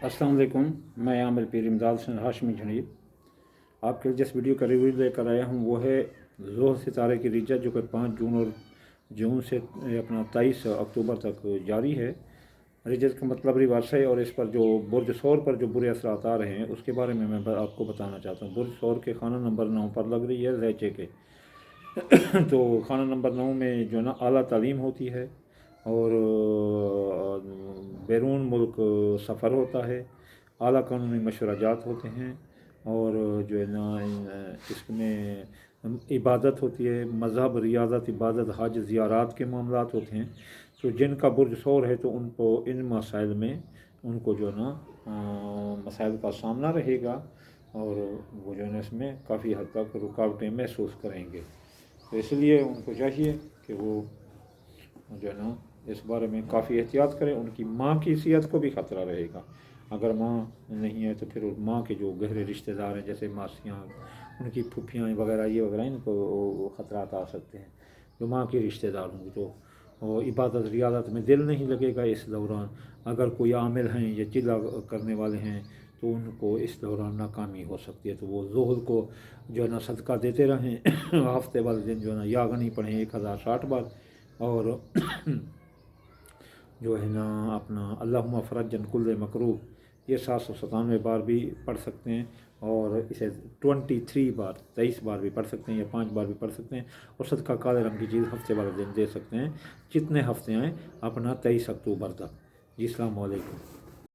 अस्सलाम वालेकुम। मैं आमिर पीर इमदाद हसन हाशमी जुनीद आपके लिए जिस वीडियो का रिव्यू लेकर आया हूँ वो है ज़ोहर सितारे की रिजत, जो कि 5 जून और जून से अपना 23 अक्टूबर तक जारी है। रिजत का मतलब रिवर्स है और इस पर जो बुर्ज सौर पर जो बुरे असरात आ रहे हैं उसके बारे में मैं आपको बताना चाहता हूँ। बुर्ज सौर के खाना नंबर 9 पर लग रही है ज़ैचे के तो खाना नंबर 9 में जो है ना आला तालीम होती है और बैरून मुल्क सफ़र होता है, आला कानूनी मशवराजात होते हैं और जो है ना इसमें इबादत होती है, मज़हब, रियाज़त, इबादत, हज, ज़ियारात के मामलात होते हैं। तो जिनका बुर्ज सौर है तो उनको इन मसाइल में उनको जो है ना मसाइल का सामना रहेगा और वो जो है ना इसमें काफ़ी हद तक रुकावटें महसूस करेंगे। तो इसलिए उनको चाहिए कि वो जो है ना इस बारे में काफ़ी एहतियात करें। उनकी माँ की सेहत को भी ख़तरा रहेगा। अगर माँ नहीं है तो फिर माँ के जो गहरे रिश्तेदार हैं जैसे मासियाँ, उनकी फूफियाँ वगैरह ये वगैरह इनको ख़तरात आ सकते हैं। जो माँ के रिश्तेदार होंगे तो इबादत रियादत में दिल नहीं लगेगा इस दौरान। अगर कोई आमिल हैं या चिल्ला करने वाले हैं तो उनको इस दौरान नाकामी हो सकती है। तो वो ज़ोहर को जो है ना सदका देते रहें हफ्ते वाले दिन जो है ना यागनी पढ़ें 1060 बार और जो है ना अपना अल्लाहुम्मा फ़रजन कुल्ले मकरूह ये 797 बार भी पढ़ सकते हैं और इसे 23 बार भी पढ़ सकते हैं या 5 बार भी पढ़ सकते हैं और सदका काले रंग की चीज़ हफ्ते वाले दिन दे सकते हैं जितने हफ्ते आएँ अपना 23 अक्टूबर तक। जी, अस्सलाम वालेकुम।